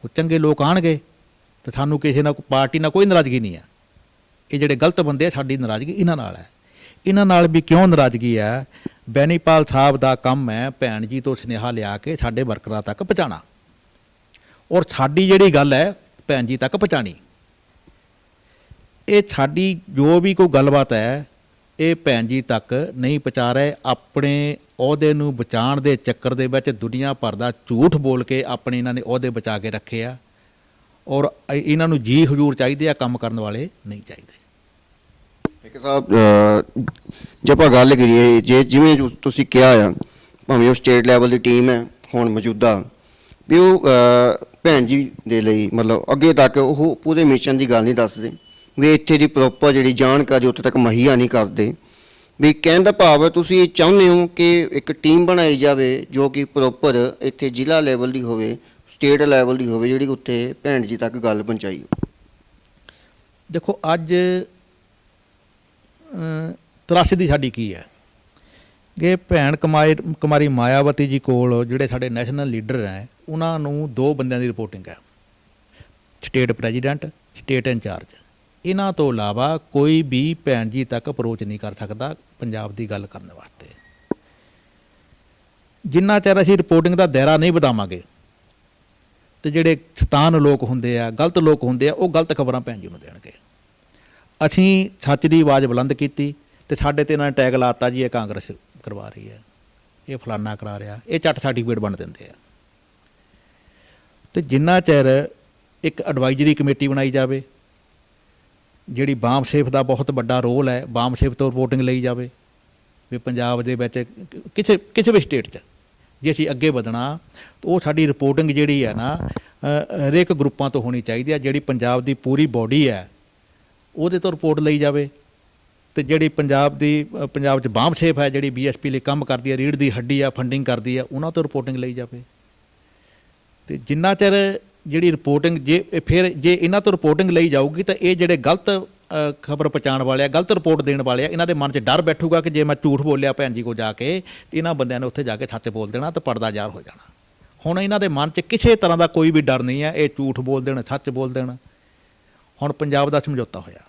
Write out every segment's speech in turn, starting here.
ਚੰਗੇ ਲੋਕ ਆਉਣਗੇ ਤਾਂ ਸਾਨੂੰ ਕਿਸੇ ਨਾਲ ਪਾਰਟੀ ਨਾਲ ਕੋਈ ਨਾਰਾਜ਼ਗੀ ਨਹੀਂ ਹੈ। ਇਹ ਜਿਹੜੇ ਗਲਤ ਬੰਦੇ ਆ, ਸਾਡੀ ਨਾਰਾਜ਼ਗੀ ਇਹਨਾਂ ਨਾਲ ਹੈ। ਇਹਨਾਂ ਨਾਲ ਵੀ ਕਿਉਂ ਨਾਰਾਜ਼ਗੀ ਹੈ? ਬੈਨੀਪਾਲ ਸਾਹਿਬ ਦਾ ਕੰਮ ਹੈ ਭੈਣ ਜੀ ਤੋਂ ਸੁਨੇਹਾ ਲਿਆ ਕੇ ਸਾਡੇ ਵਰਕਰਾਂ ਤੱਕ ਪਹੁੰਚਾਉਣਾ, ਔਰ ਸਾਡੀ ਜਿਹੜੀ ਗੱਲ ਹੈ ਭੈਣ ਜੀ ਤੱਕ ਪਹੁੰਚਾਉਣੀ। ਇਹ ਸਾਡੀ ਜੋ ਵੀ ਕੋਈ ਗੱਲਬਾਤ ਹੈ ਇਹ ਭੈਣ ਜੀ ਤੱਕ ਨਹੀਂ ਪਹੁੰਚਾ ਰਹੇ। ਆਪਣੇ ਅਹੁਦੇ ਨੂੰ ਬਚਾਉਣ ਦੇ ਚੱਕਰ ਦੇ ਵਿੱਚ ਦੁਨੀਆ ਭਰ ਦਾ ਝੂਠ ਬੋਲ ਕੇ ਆਪਣੇ ਇਹਨਾਂ ਨੇ ਅਹੁਦੇ ਬਚਾ ਕੇ ਰੱਖੇ ਆ, ਔਰ ਇਹਨਾਂ ਨੂੰ ਜੀ ਹਜ਼ੂਰ ਚਾਹੀਦੇ ਆ, ਕੰਮ ਕਰਨ ਵਾਲੇ ਨਹੀਂ ਚਾਹੀਦੇ। ਇੱਕ ਸਾਹਿਬ ਜੇ ਆਪਾਂ ਗੱਲ ਕਰੀਏ, ਜੇ ਜਿਵੇਂ ਤੁਸੀਂ ਕਿਹਾ ਆ, ਭਾਵੇਂ ਉਹ ਸਟੇਟ ਲੈਵਲ ਦੀ ਟੀਮ ਹੈ ਹੁਣ ਮੌਜੂਦਾ, ਵੀ ਉਹ ਭੈਣ ਜੀ ਦੇ ਲਈ ਮਤਲਬ ਅੱਗੇ ਤੱਕ ਉਹ ਪੂਰੇ ਮਿਸ਼ਨ ਦੀ ਗੱਲ ਨਹੀਂ ਦੱਸਦੇ, ਵੀ ਇੱਥੇ ਦੀ ਪ੍ਰੋਪਰ ਜਿਹੜੀ ਜਾਣਕਾਰੀ ਉੱਥੇ ਤੱਕ ਮੁਹੱਈਆ ਨਹੀਂ ਕਰਦੇ। ਵੀ ਕਹਿਣ ਦਾ ਭਾਵ ਹੈ ਤੁਸੀਂ ਇਹ ਚਾਹੁੰਦੇ ਹੋ ਕਿ ਇੱਕ ਟੀਮ ਬਣਾਈ ਜਾਵੇ ਜੋ ਕਿ ਪ੍ਰੋਪਰ ਇੱਥੇ ਜ਼ਿਲ੍ਹਾ ਲੈਵਲ ਦੀ ਹੋਵੇ, ਸਟੇਟ ਲੈਵਲ ਦੀ ਹੋਵੇ, ਜਿਹੜੀ ਉੱਥੇ ਭੈਣ ਜੀ ਤੱਕ ਗੱਲ ਪਹੁੰਚਾਈ ਹੋ। ਦੇਖੋ ਅੱਜ ਤਰਾਸਦੀ ਸਾਡੀ ਕੀ ਹੈ ਕਿ ਭੈਣ ਕੁਮਾਰੀ ਮਾਇਆਵਤੀ ਜੀ ਕੋਲ ਜਿਹੜੇ ਸਾਡੇ ਨੈਸ਼ਨਲ ਲੀਡਰ ਹੈ ਉਹਨਾਂ ਨੂੰ 2 ਬੰਦਿਆਂ ਦੀ ਰਿਪੋਰਟਿੰਗ ਹੈ, ਸਟੇਟ ਪ੍ਰੈਜ਼ੀਡੈਂਟ, ਸਟੇਟ ਇੰਚਾਰਜ। ਇਹਨਾਂ ਤੋਂ ਇਲਾਵਾ ਕੋਈ ਵੀ ਭੈਣ ਜੀ ਤੱਕ ਅਪਰੋਚ ਨਹੀਂ ਕਰ ਸਕਦਾ ਪੰਜਾਬ ਦੀ ਗੱਲ ਕਰਨ ਵਾਸਤੇ। ਜਿੰਨਾ ਚਿਰ ਅਸੀਂ ਰਿਪੋਰਟਿੰਗ ਦਾ ਦਾਇਰਾ ਨਹੀਂ ਵਧਾਵਾਂਗੇ ਤੇ ਜਿਹੜੇ ਸ਼ੈਤਾਨ ਲੋਕ ਹੁੰਦੇ ਆ, ਗਲਤ ਲੋਕ ਹੁੰਦੇ ਆ, ਉਹ ਗਲਤ ਖਬਰਾਂ ਭੈਣ ਜੀ ਨੂੰ ਦੇਣਗੇ। ਅਸੀਂ ਸੱਚ ਦੀ ਆਵਾਜ਼ ਬੁਲੰਦ ਕੀਤੀ ਤੇ ਸਾਡੇ ਤੇ ਇਹਨਾਂ ਨੇ ਟੈਗ ਲਾਤਾ ਜੀ ਇਹ ਕਾਂਗਰਸ ਕਰਵਾ ਰਹੀ ਹੈ, ਇਹ ਫਲਾਨਾ ਕਰਾ ਰਿਹਾ, ਇਹ ਚੱਟ ਸਰਟੀਫਿਕੇਟ ਬਣ ਦਿੰਦੇ ਆ। ਤੇ ਜਿੰਨਾ ਚਿਰ ਇੱਕ ਐਡਵਾਈਜ਼ਰੀ ਕਮੇਟੀ ਬਣਾਈ ਜਾਵੇ, ਜਿਹੜੀ ਬਾਮ ਸੇਫ ਦਾ ਬਹੁਤ ਵੱਡਾ ਰੋਲ ਹੈ, ਬਾਮ ਸੇਫ ਤੋਂ ਰਿਪੋਰਟਿੰਗ ਲਈ ਜਾਵੇ ਵੀ ਪੰਜਾਬ ਦੇ ਵਿੱਚ ਕਿਸੇ ਵੀ ਸਟੇਟ 'ਚ ਜੇ ਅਸੀਂ ਅੱਗੇ ਵਧਣਾ ਤਾਂ ਉਹ ਸਾਡੀ ਰਿਪੋਰਟਿੰਗ ਜਿਹੜੀ ਹੈ ਨਾ ਹਰੇਕ ਗਰੁੱਪਾਂ ਤੋਂ ਹੋਣੀ ਚਾਹੀਦੀ ਹੈ। ਜਿਹੜੀ ਪੰਜਾਬ ਦੀ ਪੂਰੀ ਬੋਡੀ ਹੈ ਉਹਦੇ ਤੋਂ ਰਿਪੋਰਟ ਲਈ ਜਾਵੇ, ਅਤੇ ਜਿਹੜੀ ਪੰਜਾਬ 'ਚ ਬਾਮ ਸੇਫ ਹੈ, ਜਿਹੜੀ BSP ਲਈ ਕੰਮ ਕਰਦੀ ਹੈ, ਰੀੜ੍ਹ ਦੀ ਹੱਡੀ ਆ, ਫੰਡਿੰਗ ਕਰਦੀ ਹੈ, ਉਹਨਾਂ ਤੋਂ ਰਿਪੋਰਟਿੰਗ ਲਈ ਜਾਵੇ। ਅਤੇ ਜਿੰਨਾ ਚਿਰ ਜਿਹੜੀ ਰਿਪੋਰਟਿੰਗ ਜੇ ਇਹਨਾਂ ਤੋਂ ਰਿਪੋਰਟਿੰਗ ਲਈ ਜਾਊਗੀ ਤਾਂ ਇਹ ਜਿਹੜੇ ਗਲਤ ਖਬਰ ਪਹੁੰਚਾਉਣ ਵਾਲੇ ਆ, ਗਲਤ ਰਿਪੋਰਟ ਦੇਣ ਵਾਲੇ ਆ, ਇਹਨਾਂ ਦੇ ਮਨ 'ਚ ਡਰ ਬੈਠੂਗਾ ਕਿ ਜੇ ਮੈਂ ਝੂਠ ਬੋਲਿਆ ਭੈਣ ਜੀ ਕੋਲ ਜਾ ਕੇ ਤਾਂ ਇਹਨਾਂ ਬੰਦਿਆਂ ਨੇ ਉੱਥੇ ਜਾ ਕੇ ਸੱਚ ਬੋਲ ਦੇਣਾ ਤਾਂ ਪਰਦਾ ਜ਼ਾਹਰ ਹੋ ਜਾਣਾ। ਹੁਣ ਇਹਨਾਂ ਦੇ ਮਨ 'ਚ ਕਿਸੇ ਤਰ੍ਹਾਂ ਦਾ ਕੋਈ ਵੀ ਡਰ ਨਹੀਂ ਹੈ, ਇਹ ਝੂਠ ਬੋਲ ਦੇਣ, ਸੱਚ ਬੋਲ ਦੇਣ। ਹੁਣ ਪੰਜਾਬ ਦਾ ਸਮਝੌਤਾ ਹੋਇਆ,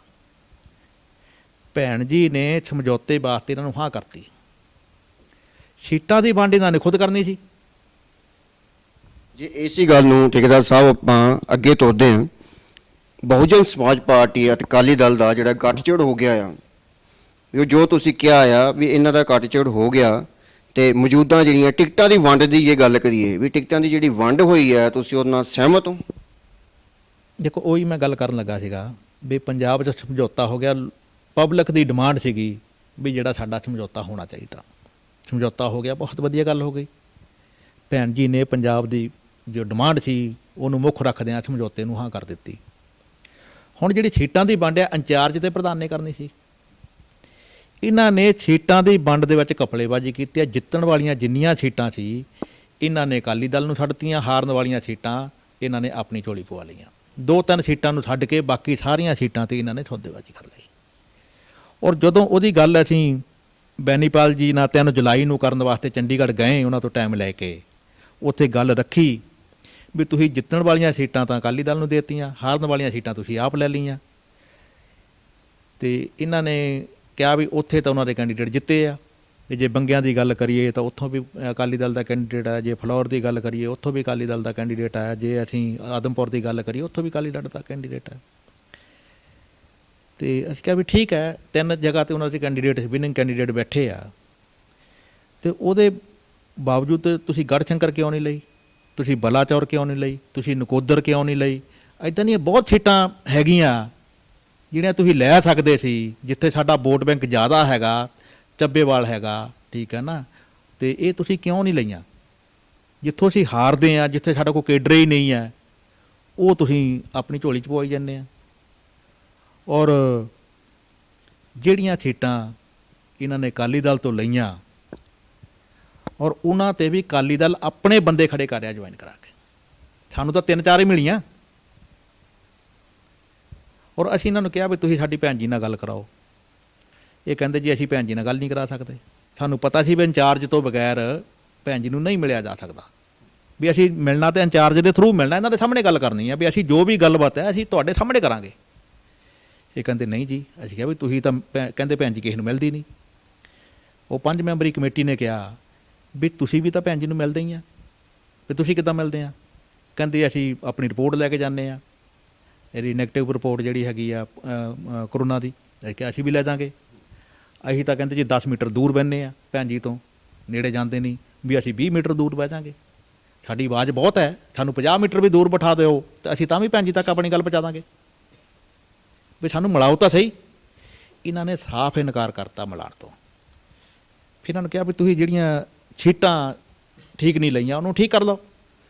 ਭੈਣ ਜੀ ਨੇ ਸਮਝੌਤੇ ਵਾਸਤੇ ਇਹਨਾਂ ਨੂੰ ਹਾਂ ਕਰਤੀ। ਸੀਟਾਂ ਦੀ ਵੰਡ ਇਹਨਾਂ ਨੇ ਖੁਦ ਕਰਨੀ ਸੀ। ਜੇ ਇਸੇ ਗੱਲ ਨੂੰ ਠੇਕੇਦਾਰ ਸਾਹਿਬ ਆਪਾਂ ਅੱਗੇ ਤੋਰਦੇ ਹਾਂ, ਬਹੁਜਨ ਸਮਾਜ ਪਾਰਟੀ ਅਤੇ ਅਕਾਲੀ ਦਲ ਦਾ ਜਿਹੜਾ ਗੱਠਜੋੜ ਹੋ ਗਿਆ ਆ, ਵੀ ਜੋ ਤੁਸੀਂ ਕਿਹਾ ਆ ਵੀ ਇਹਨਾਂ ਦਾ ਗੱਠਜੋੜ ਹੋ ਗਿਆ, ਅਤੇ ਮੌਜੂਦਾ ਜਿਹੜੀਆਂ ਟਿਕਟਾਂ ਦੀ ਵੰਡ ਦੀ ਜੇ ਗੱਲ ਕਰੀਏ ਵੀ ਟਿਕਟਾਂ ਦੀ ਜਿਹੜੀ ਵੰਡ ਹੋਈ ਹੈ ਤੁਸੀਂ ਉਹਦੇ ਨਾਲ ਸਹਿਮਤ ਹੋ? ਦੇਖੋ ਉਹੀ ਮੈਂ ਗੱਲ ਕਰਨ ਲੱਗਾ ਸੀਗਾ ਵੀ ਪੰਜਾਬ 'ਚ ਸਮਝੌਤਾ ਹੋ ਗਿਆ। ਪਬਲਿਕ ਦੀ ਡਿਮਾਂਡ ਸੀਗੀ ਵੀ ਜਿਹੜਾ ਸਾਡਾ ਸਮਝੌਤਾ ਹੋਣਾ ਚਾਹੀਦਾ, ਸਮਝੌਤਾ ਹੋ ਗਿਆ, ਬਹੁਤ ਵਧੀਆ ਗੱਲ ਹੋ ਗਈ। ਭੈਣ ਜੀ ਨੇ ਪੰਜਾਬ ਦੀ ਜੋ ਡਿਮਾਂਡ ਸੀ ਉਹਨੂੰ ਮੁੱਖ ਰੱਖਦਿਆਂ ਸਮਝੌਤੇ ਨੂੰ ਹਾਂ ਕਰ ਦਿੱਤੀ। ਹੁਣ ਜਿਹੜੀ ਸੀਟਾਂ ਦੀ ਵੰਡ ਹੈ ਇੰਚਾਰਜ ਤੇ ਪ੍ਰਧਾਨ ਨੇ ਕਰਨੀ ਸੀ। ਇਹਨਾਂ ਨੇ ਸੀਟਾਂ ਦੀ ਵੰਡ ਦੇ ਵਿੱਚ ਘਪਲੇਬਾਜ਼ੀ ਕੀਤੀ ਹੈ। ਜਿੱਤਣ ਵਾਲੀਆਂ ਜਿੰਨੀਆਂ ਸੀਟਾਂ ਸੀ ਇਹਨਾਂ ਨੇ ਅਕਾਲੀ ਦਲ ਨੂੰ ਛੱਡਤੀਆਂ, ਹਾਰਨ ਵਾਲੀਆਂ ਸੀਟਾਂ ਇਹਨਾਂ ਨੇ ਆਪਣੀ ਝੋਲੀ ਪਵਾ ਲਈਆਂ। 2-3 ਸੀਟਾਂ ਨੂੰ ਛੱਡ ਕੇ ਬਾਕੀ ਸਾਰੀਆਂ ਸੀਟਾਂ 'ਤੇ ਇਹਨਾਂ ਨੇ ਸੌਦੇਬਾਜ਼ੀ ਕਰ ਲਈ। ਔਰ ਜਦੋਂ ਉਹਦੀ ਗੱਲ ਅਸੀਂ ਬੈਨੀਪਾਲ ਜੀ ਨਾਲ 3 ਜੁਲਾਈ ਨੂੰ ਕਰਨ ਵਾਸਤੇ ਚੰਡੀਗੜ੍ਹ ਗਏ, ਉਹਨਾਂ ਤੋਂ ਟਾਈਮ ਲੈ ਕੇ ਉੱਥੇ ਗੱਲ ਰੱਖੀ ਵੀ ਤੁਸੀਂ ਜਿੱਤਣ ਵਾਲੀਆਂ ਸੀਟਾਂ ਤਾਂ ਅਕਾਲੀ ਦਲ ਨੂੰ ਦੇ ਦਿੱਤੀਆਂ, ਹਾਰਨ ਵਾਲੀਆਂ ਸੀਟਾਂ ਤੁਸੀਂ ਆਪ ਲੈ ਲਈਆਂ। ਅਤੇ ਇਹਨਾਂ ਨੇ ਕਿਹਾ ਵੀ ਉੱਥੇ ਤਾਂ ਉਹਨਾਂ ਦੇ ਕੈਂਡੀਡੇਟ ਜਿੱਤੇ ਆ, ਅਤੇ ਜੇ ਬੰਗਿਆਂ ਦੀ ਗੱਲ ਕਰੀਏ ਤਾਂ ਉੱਥੋਂ ਵੀ ਅਕਾਲੀ ਦਲ ਦਾ ਕੈਂਡੀਡੇਟ ਆ, ਜੇ ਫਲੌਰ ਦੀ ਗੱਲ ਕਰੀਏ ਉੱਥੋਂ ਵੀ ਅਕਾਲੀ ਦਲ ਦਾ ਕੈਂਡੀਡੇਟ ਆਇਆ, ਜੇ ਅਸੀਂ ਆਦਮਪੁਰ ਦੀ ਗੱਲ ਕਰੀਏ ਉੱਥੋਂ ਵੀ ਅਕਾਲੀ ਦਲ ਦਾ ਕੈਂਡੀਡੇਟ ਹੈ। ਅਤੇ ਅਸੀਂ ਕਿਹਾ ਵੀ ਠੀਕ ਹੈ, 3 ਜਗ੍ਹਾ 'ਤੇ ਉਹਨਾਂ ਦੇ ਕੈਂਡੀਡੇਟ ਵਿਨਿੰਗ ਕੈਂਡੀਡੇਟ ਬੈਠੇ ਆ, ਅਤੇ ਉਹਦੇ ਬਾਵਜੂਦ ਤੁਸੀਂ ਗੜ੍ਹਸ਼ੰਕਰ ਕਿਉਂ ਨਹੀਂ ਲਈ, ਤੁਸੀਂ ਬਲਾਚੌਰ ਕਿਉਂ ਨਹੀਂ ਲਈ, ਤੁਸੀਂ ਨਕੋਦਰ ਕਿਉਂ ਨਹੀਂ ਲਈ? ਇੱਦਾਂ ਦੀਆਂ ਬਹੁਤ ਸੀਟਾਂ ਹੈਗੀਆਂ ਜਿਹੜੀਆਂ ਤੁਸੀਂ ਲੈ ਸਕਦੇ ਸੀ, ਜਿੱਥੇ ਸਾਡਾ ਵੋਟ ਬੈਂਕ ਜ਼ਿਆਦਾ ਹੈਗਾ, ਚੱਬੇਵਾਲ ਹੈਗਾ, ਠੀਕ ਹੈ ਨਾ, ਅਤੇ ਇਹ ਤੁਸੀਂ ਕਿਉਂ ਨਹੀਂ ਲਈਆਂ? ਜਿੱਥੋਂ ਅਸੀਂ ਹਾਰਦੇ ਹਾਂ, ਜਿੱਥੇ ਸਾਡਾ ਕੋਈ ਕੇਡਰ ਹੀ ਨਹੀਂ ਹੈ, ਉਹ ਤੁਸੀਂ ਆਪਣੀ ਝੋਲੀ 'ਚ ਪਵਾਈ ਜਾਂਦੇ ਆ। ਔਰ ਜਿਹੜੀਆਂ ਸੀਟਾਂ ਇਹਨਾਂ ਨੇ ਅਕਾਲੀ ਦਲ ਤੋਂ ਲਈਆਂ, ਔਰ ਉਹਨਾਂ 'ਤੇ ਵੀ ਅਕਾਲੀ ਦਲ ਆਪਣੇ ਬੰਦੇ ਖੜੇ ਕਰ ਰਿਹਾ ਜੁਆਇਨ ਕਰਾ ਕੇ। ਸਾਨੂੰ ਤਾਂ 3-4 ਹੀ ਮਿਲੀਆਂ। ਔਰ ਅਸੀਂ ਇਹਨਾਂ ਨੂੰ ਕਿਹਾ ਵੀ ਤੁਸੀਂ ਸਾਡੀ ਭੈਣ ਜੀ ਨਾਲ ਗੱਲ ਕਰਾਓ। ਇਹ ਕਹਿੰਦੇ ਜੀ ਅਸੀਂ ਭੈਣ ਜੀ ਨਾਲ ਗੱਲ ਨਹੀਂ ਕਰਾ ਸਕਦੇ। ਸਾਨੂੰ ਪਤਾ ਸੀ ਵੀ ਇੰਚਾਰਜ ਤੋਂ ਬਗੈਰ ਭੈਣ ਜੀ ਨੂੰ ਨਹੀਂ ਮਿਲਿਆ ਜਾ ਸਕਦਾ, ਵੀ ਅਸੀਂ ਮਿਲਣਾ ਤੇ ਇੰਚਾਰਜ ਦੇ ਥਰੂ ਮਿਲਣਾ, ਇਹਨਾਂ ਦੇ ਸਾਹਮਣੇ ਗੱਲ ਕਰਨੀ ਆ ਵੀ ਅਸੀਂ ਜੋ ਵੀ ਗੱਲਬਾਤ ਹੈ ਅਸੀਂ ਤੁਹਾਡੇ ਸਾਹਮਣੇ ਕਰਾਂਗੇ। ਇਹ ਕਹਿੰਦੇ ਨਹੀਂ ਜੀ। ਅਸੀਂ ਕਿਹਾ ਵੀ ਤੁਸੀਂ ਤਾਂ ਕਹਿੰਦੇ ਭੈਣ ਜੀ ਕਿਸੇ ਨੂੰ ਮਿਲਦੀ ਨਹੀਂ। ਉਹ 5 ਮੈਂਬਰੀ ਕਮੇਟੀ ਨੇ ਕਿਹਾ ਵੀ ਤੁਸੀਂ ਵੀ ਤਾਂ ਭੈਣ ਜੀ ਨੂੰ ਮਿਲਦੇ ਹੀ ਆ, ਵੀ ਤੁਸੀਂ ਕਿੱਦਾਂ ਮਿਲਦੇ ਆ? ਕਹਿੰਦੇ ਅਸੀਂ ਆਪਣੀ ਰਿਪੋਰਟ ਲੈ ਕੇ ਜਾਂਦੇ ਆ, ਇਹਦੀ ਨੈਗੇਟਿਵ ਰਿਪੋਰਟ ਜਿਹੜੀ ਹੈਗੀ ਆ ਕਰੋਨਾ ਦੀ। ਅਸੀਂ ਕਿਹਾ ਅਸੀਂ ਵੀ ਲੈ ਜਾਵਾਂਗੇ। ਅਸੀਂ ਤਾਂ ਕਹਿੰਦੇ ਜੀ 10 ਮੀਟਰ ਦੂਰ ਬਹਿੰਦੇ ਆ ਭੈਣ ਜੀ ਤੋਂ, ਨੇੜੇ ਜਾਂਦੇ ਨਹੀਂ, ਵੀ ਅਸੀਂ 20 ਮੀਟਰ ਦੂਰ ਬਹਿ ਜਾਵਾਂਗੇ। ਸਾਡੀ ਆਵਾਜ਼ ਬਹੁਤ ਹੈ, ਸਾਨੂੰ 50 ਮੀਟਰ ਵੀ ਦੂਰ ਬਿਠਾ ਦਿਓ ਤਾਂ ਅਸੀਂ ਤਾਂ ਵੀ ਭੈਣ ਜੀ ਤੱਕ ਆਪਣੀ ਗੱਲ ਪਹੁੰਚਾ ਦਾਂਗੇ, ਵੀ ਸਾਨੂੰ ਮਿਲਾਓ ਤਾਂ ਸਹੀ। ਇਹਨਾਂ ਨੇ ਸਾਫ਼ ਇਨਕਾਰ ਕਰਤਾ ਮਿਲਾਉਣ ਤੋਂ। ਫਿਰ ਇਹਨਾਂ ਨੂੰ ਕਿਹਾ ਵੀ ਤੁਸੀਂ ਜਿਹੜੀਆਂ ਸੀਟਾਂ ਠੀਕ ਨਹੀਂ ਲਈਆਂ ਉਹਨੂੰ ਠੀਕ ਕਰ ਲਓ।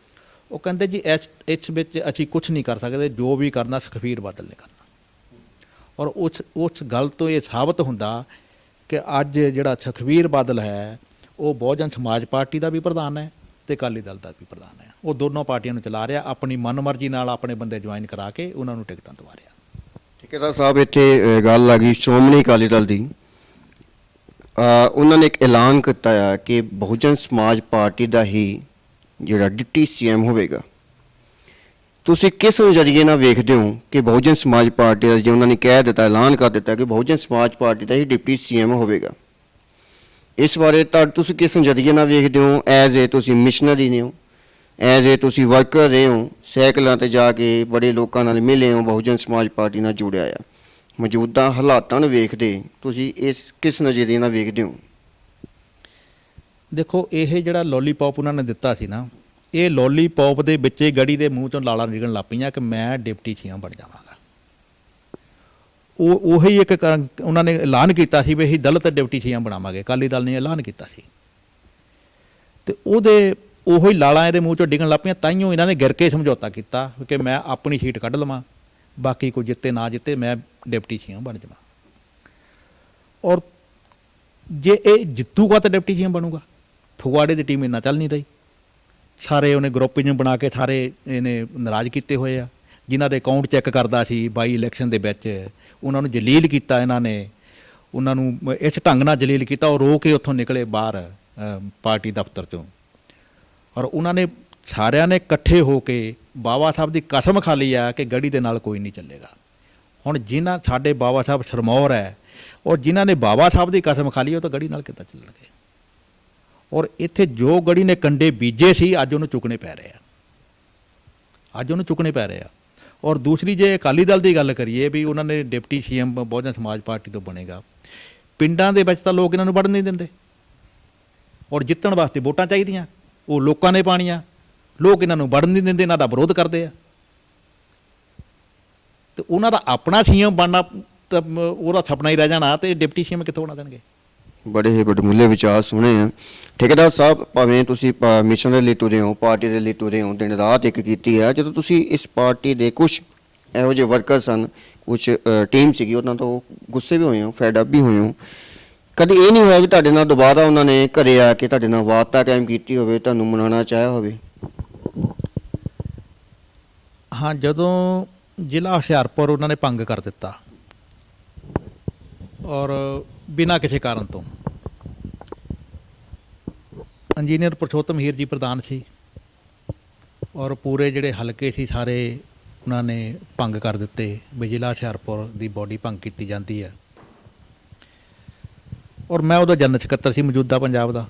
ਉਹ ਕਹਿੰਦੇ ਜੀ ਇਸ ਵਿੱਚ ਅਸੀਂ ਕੁਛ ਨਹੀਂ ਕਰ ਸਕਦੇ, ਜੋ ਵੀ ਕਰਨਾ ਸੁਖਬੀਰ ਬਾਦਲ ਨੇ ਕਰਨਾ। ਔਰ ਉਸ ਗੱਲ ਤੋਂ ਇਹ ਸਾਬਤ ਹੁੰਦਾ ਕਿ ਅੱਜ ਜਿਹੜਾ ਸੁਖਬੀਰ ਬਾਦਲ ਹੈ ਉਹ ਬਹੁਜਨ ਸਮਾਜ ਪਾਰਟੀ ਦਾ ਵੀ ਪ੍ਰਧਾਨ ਹੈ ਤੇ ਅਕਾਲੀ ਦਲ ਦਾ ਵੀ ਪ੍ਰਧਾਨ ਹੈ। ਉਹ ਦੋਨੋਂ ਪਾਰਟੀਆਂ ਨੂੰ ਚਲਾ ਰਿਹਾ, ਆਪਣੀ ਮਨਮਰਜ਼ੀ ਨਾਲ ਆਪਣੇ ਬੰਦੇ ਜੁਆਇਨ ਕਰਾ ਕੇ ਉਹਨਾਂ ਨੂੰ ਟਿਕਟਾਂ ਦਵਾ ਰਿਹਾ। ਠੇਕੇਦਾਰ ਸਾਹਿਬ, ਇੱਥੇ ਗੱਲ ਆ ਗਈ ਸ਼੍ਰੋਮਣੀ ਅਕਾਲੀ ਦਲ ਦੀ। ਉਹਨਾਂ ਨੇ ਇੱਕ ਐਲਾਨ ਕੀਤਾ ਆ ਕਿ ਬਹੁਜਨ ਸਮਾਜ ਪਾਰਟੀ ਦਾ ਹੀ ਜਿਹੜਾ ਡਿਪਟੀ ਸੀਐਮ ਹੋਵੇਗਾ। ਤੁਸੀਂ ਕਿਸ ਨਜ਼ਰੀਏ ਨਾਲ ਵੇਖਦੇ ਹੋ ਕਿ ਬਹੁਜਨ ਸਮਾਜ ਪਾਰਟੀ ਦਾ, ਜੇ ਉਹਨਾਂ ਨੇ ਕਹਿ ਦਿੱਤਾ, ਐਲਾਨ ਕਰ ਦਿੱਤਾ ਕਿ ਬਹੁਜਨ ਸਮਾਜ ਪਾਰਟੀ ਦਾ ਹੀ ਡਿਪਟੀ ਸੀਐਮ ਹੋਵੇਗਾ, ਇਸ ਬਾਰੇ ਤੁਸੀਂ ਕਿਸ ਨਜ਼ਰੀਏ ਨਾਲ ਵੇਖਦੇ ਹੋ? ਐਜ਼ ਏ ਤੁਸੀਂ ਮਿਸ਼ਨਰੀ ਨੇ ਹੋ, ਐਜ਼ ਏ ਤੁਸੀਂ ਵਰਕਰ ਰਹੇ ਹੋ, ਸਾਈਕਲਾਂ 'ਤੇ ਜਾ ਕੇ ਬੜੇ ਲੋਕਾਂ ਨਾਲ ਮਿਲੇ ਹੋ, ਬਹੁਜਨ ਸਮਾਜ ਪਾਰਟੀ ਨਾਲ ਜੁੜਿਆ ਆ, ਮੌਜੂਦਾ ਹਾਲਾਤਾਂ ਨੂੰ ਵੇਖਦੇ ਤੁਸੀਂ ਇਸ ਕਿਸ ਨਜ਼ਰੀਏ ਨਾਲ ਵੇਖਦੇ ਹੋ? ਦੇਖੋ, ਇਹ ਜਿਹੜਾ ਲੋਲੀਪੌਪ ਉਹਨਾਂ ਨੇ ਦਿੱਤਾ ਸੀ ਨਾ, ਇਹ ਲੋਲੀਪੌਪ ਦੇ ਵਿੱਚ ਹੀ ਗੜੀ ਦੇ ਮੂੰਹ ਤੋਂ ਲਾਲਾਂ ਨਿਕਲਣ ਲੱਗ ਪਈਆਂ ਕਿ ਮੈਂ ਡਿਪਟੀ ਸੀਐਮ ਬਣ ਜਾਵਾਂਗਾ। ਉਹੀ ਇੱਕ ਉਹਨਾਂ ਨੇ ਐਲਾਨ ਕੀਤਾ ਸੀ ਵੀ ਅਸੀਂ ਦਲਿਤ ਡਿਪਟੀ ਸੀਐਮ ਬਣਾਵਾਂਗੇ, ਅਕਾਲੀ ਦਲ ਨੇ ਐਲਾਨ ਕੀਤਾ ਸੀ, ਤੇ ਉਹੋ ਹੀ ਲਾਲਾਂ ਇਹਦੇ ਮੂੰਹ 'ਚੋਂ ਡਿੱਗਣ ਲੱਗ ਪਈਆਂ। ਤਾਈਓ ਇਹਨਾਂ ਨੇ ਗਿਰ ਕੇ ਸਮਝੌਤਾ ਕੀਤਾ ਕਿ ਮੈਂ ਆਪਣੀ ਸੀਟ ਕੱਢ ਲਵਾਂ, ਬਾਕੀ ਕੋਈ ਜਿੱਤੇ ਨਾ ਜਿੱਤੇ ਮੈਂ ਡਿਪਟੀ ਸੀਐਮ ਬਣ ਜਾਵਾਂ। ਔਰ ਜੇ ਇਹ ਜਿੱਤੂਗਾ ਤਾਂ ਡਿਪਟੀ ਸੀਐਮ ਬਣੂਗਾ। ਫਗਵਾੜੇ ਦੀ ਟੀਮ ਇੰਨਾ ਚੱਲ ਨਹੀਂ ਰਹੀ, ਸਾਰੇ ਉਹਨੇ ਗਰੁੱਪਿਜ਼ਮ ਬਣਾ ਕੇ ਸਾਰੇ ਇਹਨੇ ਨਾਰਾਜ਼ ਕੀਤੇ ਹੋਏ ਆ। ਜਿਨ੍ਹਾਂ ਦੇ ਅਕਾਊਂਟ ਚੈੱਕ ਕਰਦਾ ਸੀ ਬਾਈ ਇਲੈਕਸ਼ਨ ਦੇ ਵਿੱਚ, ਉਹਨਾਂ ਨੂੰ ਜਲੀਲ ਕੀਤਾ ਇਹਨਾਂ ਨੇ, ਉਹਨਾਂ ਨੂੰ ਇਸ ਢੰਗ ਨਾਲ ਜਲੀਲ ਕੀਤਾ। ਉਹ ਰੋ ਕੇ ਉੱਥੋਂ ਨਿਕਲੇ ਬਾਹਰ ਪਾਰਟੀ ਦਫ਼ਤਰ 'ਚੋਂ। ਔਰ ਉਹਨਾਂ ਨੇ ਸਾਰਿਆਂ ਨੇ ਇਕੱਠੇ ਹੋ ਕੇ ਬਾਬਾ ਸਾਹਿਬ ਦੀ ਕਸਮ ਖਾ ਲਈ ਆ ਕਿ ਗੜੀ ਦੇ ਨਾਲ ਕੋਈ ਨਹੀਂ ਚੱਲੇਗਾ। ਹੁਣ ਜਿਨ੍ਹਾਂ ਸਾਡੇ ਬਾਬਾ ਸਾਹਿਬ ਸਰਮੌਰ ਹੈ, ਔਰ ਜਿਨ੍ਹਾਂ ਨੇ ਬਾਬਾ ਸਾਹਿਬ ਦੀ ਕਸਮ ਖਾ ਲਈ, ਉਹ ਤਾਂ ਗੜੀ ਨਾਲ ਕਿੱਦਾਂ ਚੱਲਣਗੇ? ਔਰ ਇੱਥੇ ਜੋ ਗੜੀ ਨੇ ਕੰਡੇ ਬੀਜੇ ਸੀ, ਅੱਜ ਉਹਨੂੰ ਚੁੱਕਣੇ ਪੈ ਰਹੇ ਆ। ਔਰ ਦੂਸਰੀ, ਜੇ ਅਕਾਲੀ ਦਲ ਦੀ ਗੱਲ ਕਰੀਏ ਵੀ ਉਹਨਾਂ ਨੇ ਡਿਪਟੀ ਸੀਐਮ ਬਹੁਜਨ ਸਮਾਜ ਪਾਰਟੀ ਤੋਂ ਬਣੇਗਾ, ਪਿੰਡਾਂ ਦੇ ਵਿੱਚ ਤਾਂ ਲੋਕ ਇਹਨਾਂ ਨੂੰ ਵੜਨ ਨਹੀਂ ਦਿੰਦੇ। ਔਰ ਜਿੱਤਣ ਵਾਸਤੇ ਵੋਟਾਂ ਚਾਹੀਦੀਆਂ, ਉਹ ਲੋਕਾਂ ਨੇ ਪਾਣੀਆਂ, ਲੋਕ ਇਹਨਾਂ ਨੂੰ ਵੜਨ ਨਹੀਂ ਦਿੰਦੇ, ਇਹਨਾਂ ਦਾ ਵਿਰੋਧ ਕਰਦੇ ਆ। ਤੇ ਉਹਨਾਂ ਦਾ ਆਪਣਾ ਸੀਐਮ ਬਣਨਾ ਤਾਂ ਉਹਦਾ ਸੁਪਨਾ ਹੀ ਰਹਿ ਜਾਣਾ, ਤੇ ਡਿਪਟੀ ਸੀਐਮ ਕਿੱਥੋਂ ਬਣਾ ਦੇਣਗੇ? ਬੜੇ ਹੀ ਵਡਮੁੱਲੇ ਵਿਚਾਰ ਸੁਣੇ ਆ ਠੇਕੇਦਾਰ ਸਾਹਿਬ। ਭਾਵੇਂ ਤੁਸੀਂ ਮਿਸ਼ਨ ਦੇ ਲਈ ਤੁਰੇ ਹੋ, ਪਾਰਟੀ ਦੇ ਲਈ ਤੁਰੇ ਹੋ, ਦਿਨ ਰਾਤ ਇੱਕ ਕੀਤੀ ਆ। ਜਦੋਂ ਤੁਸੀਂ ਇਸ ਪਾਰਟੀ ਦੇ ਕੁਝ ਇਹੋ ਜਿਹੇ ਵਰਕਰ ਸਨ, ਕੁਝ ਟੀਮ ਸੀਗੀ, ਉਹਨਾਂ ਤੋਂ ਗੁੱਸੇ ਵੀ ਹੋਏ ਹੋ, ਫੈਡ ਅਪ ਵੀ ਹੋਏ ਹੋ, ਕਦੇ ਇਹ ਨਹੀਂ ਹੋਇਆ ਕਿ ਤੁਹਾਡੇ ਨਾਲ ਦੁਬਾਰਾ ਉਹਨਾਂ ਨੇ ਘਰੇ ਆ ਕੇ ਤੁਹਾਡੇ ਨਾਲ ਵਾਰਤਾ ਕਾਇਮ ਕੀਤੀ ਹੋਵੇ, ਤੁਹਾਨੂੰ ਮਨਾਉਣਾ ਚਾਹਿਆ ਹੋਵੇ? ਹਾਂ, ਜਦੋਂ ਜ਼ਿਲ੍ਹਾ ਹੁਸ਼ਿਆਰਪੁਰ ਉਹਨਾਂ ਨੇ ਭੰਗ ਕਰ ਦਿੱਤਾ, ਔਰ ਬਿਨਾਂ ਕਿਸੇ ਕਾਰਨ ਤੋਂ, ਇੰਜੀਨੀਅਰ ਪੁਰਸ਼ੋਤਮ ਹੀਰ ਜੀ ਪ੍ਰਧਾਨ ਸੀ, ਔਰ ਪੂਰੇ ਜਿਹੜੇ ਹਲਕੇ ਸੀ ਸਾਰੇ ਉਹਨਾਂ ਨੇ ਭੰਗ ਕਰ ਦਿੱਤੇ ਵੀ ਜ਼ਿਲ੍ਹਾ ਹੁਸ਼ਿਆਰਪੁਰ ਦੀ ਬੋਡੀ ਭੰਗ ਕੀਤੀ ਜਾਂਦੀ ਹੈ। ਔਰ ਮੈਂ ਉਹਦਾ ਜਨਰਲ ਸਕੱਤਰ ਸੀ ਮੌਜੂਦਾ ਪੰਜਾਬ ਦਾ।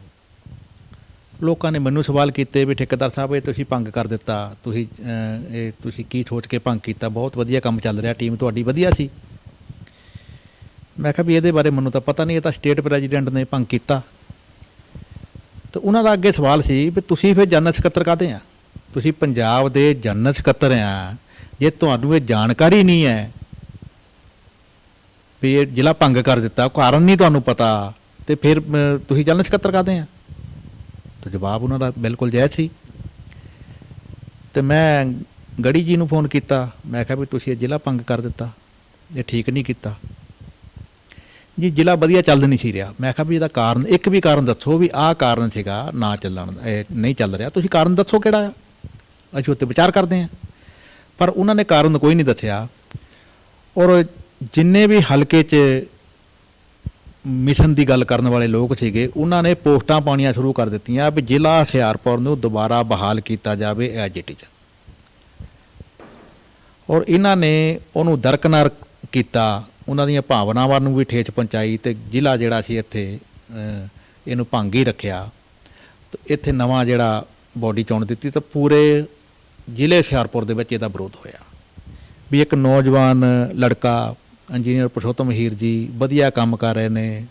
ਲੋਕਾਂ ਨੇ ਮੈਨੂੰ ਸਵਾਲ ਕੀਤੇ ਵੀ ਠੇਕੇਦਾਰ ਸਾਹਿਬ, ਇਹ ਤੁਸੀਂ ਭੰਗ ਕਰ ਦਿੱਤਾ, ਤੁਸੀਂ ਕੀ ਸੋਚ ਕੇ ਭੰਗ ਕੀਤਾ? ਬਹੁਤ ਵਧੀਆ ਕੰਮ ਚੱਲ ਰਿਹਾ, ਟੀਮ ਤੁਹਾਡੀ ਵਧੀਆ ਸੀ। ਮੈਂ ਕਿਹਾ ਵੀ ਇਹਦੇ ਬਾਰੇ ਮੈਨੂੰ ਤਾਂ ਪਤਾ ਨਹੀਂ, ਇਹ ਤਾਂ ਸਟੇਟ ਪ੍ਰੈਜ਼ੀਡੈਂਟ ਨੇ ਭੰਗ ਕੀਤਾ। ਤੇ ਉਹਨਾਂ ਦਾ ਅੱਗੇ ਸਵਾਲ ਸੀ ਵੀ ਤੁਸੀਂ ਫਿਰ ਜਨਰਲ ਸਕੱਤਰ ਕਾਹਦੇ ਆ? ਤੁਸੀਂ ਪੰਜਾਬ ਦੇ ਜਨਰਲ ਸਕੱਤਰ ਆ, ਜੇ ਤੁਹਾਨੂੰ ਇਹ ਜਾਣਕਾਰੀ ਨਹੀਂ ਹੈ ਵੀ ਇਹ ਜ਼ਿਲ੍ਹਾ ਭੰਗ ਕਰ ਦਿੱਤਾ, ਕਾਰਨ ਨਹੀਂ ਤੁਹਾਨੂੰ ਪਤਾ, ਤੇ ਫਿਰ ਤੁਸੀਂ ਜਨਰਲ ਸਕੱਤਰ ਕਾਹਦੇ ਆ? ਤਾਂ ਜਵਾਬ ਉਹਨਾਂ ਦਾ ਬਿਲਕੁਲ ਜਾਇਜ਼ ਸੀ। ਤੇ ਮੈਂ ਗੜੀ ਜੀ ਨੂੰ ਫੋਨ ਕੀਤਾ, ਮੈਂ ਕਿਹਾ ਵੀ ਤੁਸੀਂ ਇਹ ਜ਼ਿਲ੍ਹਾ ਭੰਗ ਕਰ ਦਿੱਤਾ, ਇਹ ਠੀਕ ਨਹੀਂ ਕੀਤਾ ਜੀ, ਜ਼ਿਲ੍ਹਾ ਵਧੀਆ ਚੱਲ ਨਹੀਂ ਸੀ ਰਿਹਾ। ਮੈਂ ਕਿਹਾ ਵੀ ਇਹਦਾ ਕਾਰਨ, ਇੱਕ ਵੀ ਕਾਰਨ ਦੱਸੋ ਵੀ ਆਹ ਕਾਰਨ ਸੀਗਾ ਨਾ ਚੱਲਣ, ਨਹੀਂ ਚੱਲ ਰਿਹਾ, ਤੁਸੀਂ ਕਾਰਨ ਦੱਸੋ ਕਿਹੜਾ ਆ, ਅਸੀਂ ਉੱਤੇ ਵਿਚਾਰ ਕਰਦੇ ਹਾਂ। ਪਰ ਉਹਨਾਂ ਨੇ ਕਾਰਨ ਕੋਈ ਨਹੀਂ ਦੱਸਿਆ। ਔਰ ਜਿੰਨੇ ਵੀ ਹਲਕੇ 'ਚ ਮਿਸ਼ਨ ਦੀ ਗੱਲ ਕਰਨ ਵਾਲੇ ਲੋਕ ਸੀਗੇ, ਉਹਨਾਂ ਨੇ ਪੋਸਟਾਂ ਪਾਉਣੀਆਂ ਸ਼ੁਰੂ ਕਰ ਦਿੱਤੀਆਂ ਵੀ ਜ਼ਿਲ੍ਹਾ ਹੁਸ਼ਿਆਰਪੁਰ ਨੂੰ ਦੁਬਾਰਾ ਬਹਾਲ ਕੀਤਾ ਜਾਵੇ ਐਜ਼ ਇਟ ਇਜ਼। ਔਰ ਇਹਨਾਂ ਨੇ ਉਹਨੂੰ ਦਰਕਨਾਰ ਕੀਤਾ, ਉਹਨਾਂ ਦੀਆਂ ਭਾਵਨਾਵਾਂ ਨੂੰ ਵੀ ਠੇਸ ਪਹੁੰਚਾਈ ਅਤੇ ਜ਼ਿਲ੍ਹਾ ਜਿਹੜਾ ਸੀ ਇੱਥੇ ਇਹਨੂੰ ਭੰਗ ਹੀ ਰੱਖਿਆ। ਤੇ ਇੱਥੇ ਨਵਾਂ ਜਿਹੜਾ ਬੋਡੀ ਚੁਣ ਦਿੱਤੀ ਤਾਂ ਪੂਰੇ ਜ਼ਿਲ੍ਹੇ ਹੁਸ਼ਿਆਰਪੁਰ ਦੇ ਵਿੱਚ ਇਹਦਾ ਵਿਰੋਧ ਹੋਇਆ ਵੀ ਇੱਕ ਨੌਜਵਾਨ ਲੜਕਾ ਇੰਜੀਨੀਅਰ ਪੁਰਸ਼ੋਤਮ ਹੀਰ ਜੀ ਵਧੀਆ ਕੰਮ ਕਰ ਰਹੇ ਨੇ,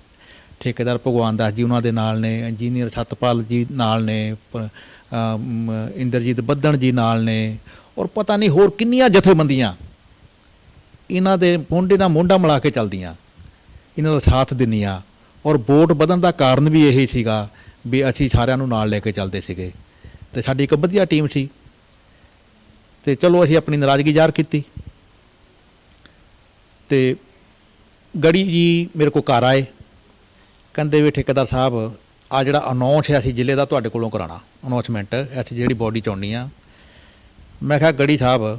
ਠੇਕੇਦਾਰ ਭਗਵਾਨ ਦਾਸ ਜੀ ਉਹਨਾਂ ਦੇ ਨਾਲ ਨੇ, ਇੰਜੀਨੀਅਰ ਸਤਪਾਲ ਜੀ ਨਾਲ ਨੇ, ਇੰਦਰਜੀਤ ਬੱਦਣ ਜੀ ਨਾਲ ਨੇ, ਔਰ ਪਤਾ ਨਹੀਂ ਹੋਰ ਕਿੰਨੀਆਂ ਜਥੇਬੰਦੀਆਂ ਇਹਨਾਂ ਦੇ ਮੋਢੇ ਨਾਲ ਮੋਢਾ ਮਿਲਾ ਕੇ ਚੱਲਦੀਆਂ, ਇਹਨਾਂ ਦਾ ਸਾਥ ਦਿੰਦੀਆਂ। ਔਰ ਵੋਟ ਵਧਣ ਦਾ ਕਾਰਨ ਵੀ ਇਹੀ ਸੀਗਾ ਵੀ ਅਸੀਂ ਸਾਰਿਆਂ ਨੂੰ ਨਾਲ ਲੈ ਕੇ ਚੱਲਦੇ ਸੀਗੇ ਅਤੇ ਸਾਡੀ ਇੱਕ ਵਧੀਆ ਟੀਮ ਸੀ। ਅਤੇ ਚਲੋ ਅਸੀਂ ਆਪਣੀ ਨਾਰਾਜ਼ਗੀ ਜ਼ਾਹਰ ਕੀਤੀ ਅਤੇ ਗੜੀ ਜੀ ਮੇਰੇ ਕੋਲ ਘਰ ਆਏ, ਕਹਿੰਦੇ ਵੀ ਠੇਕੇਦਾਰ ਸਾਹਿਬ ਆ ਜਿਹੜਾ ਅਨਾਉਂਸ ਹੈ ਅਸੀਂ ਜ਼ਿਲ੍ਹੇ ਦਾ ਤੁਹਾਡੇ ਕੋਲੋਂ ਕਰਾਉਣਾ, ਅਨਾਉਂਸਮੈਂਟ ਅਸੀਂ ਜਿਹੜੀ ਬੋਡੀ ਚੁਣਨੀ ਆ। ਮੈਂ ਕਿਹਾ ਗੜੀ ਸਾਹਿਬ,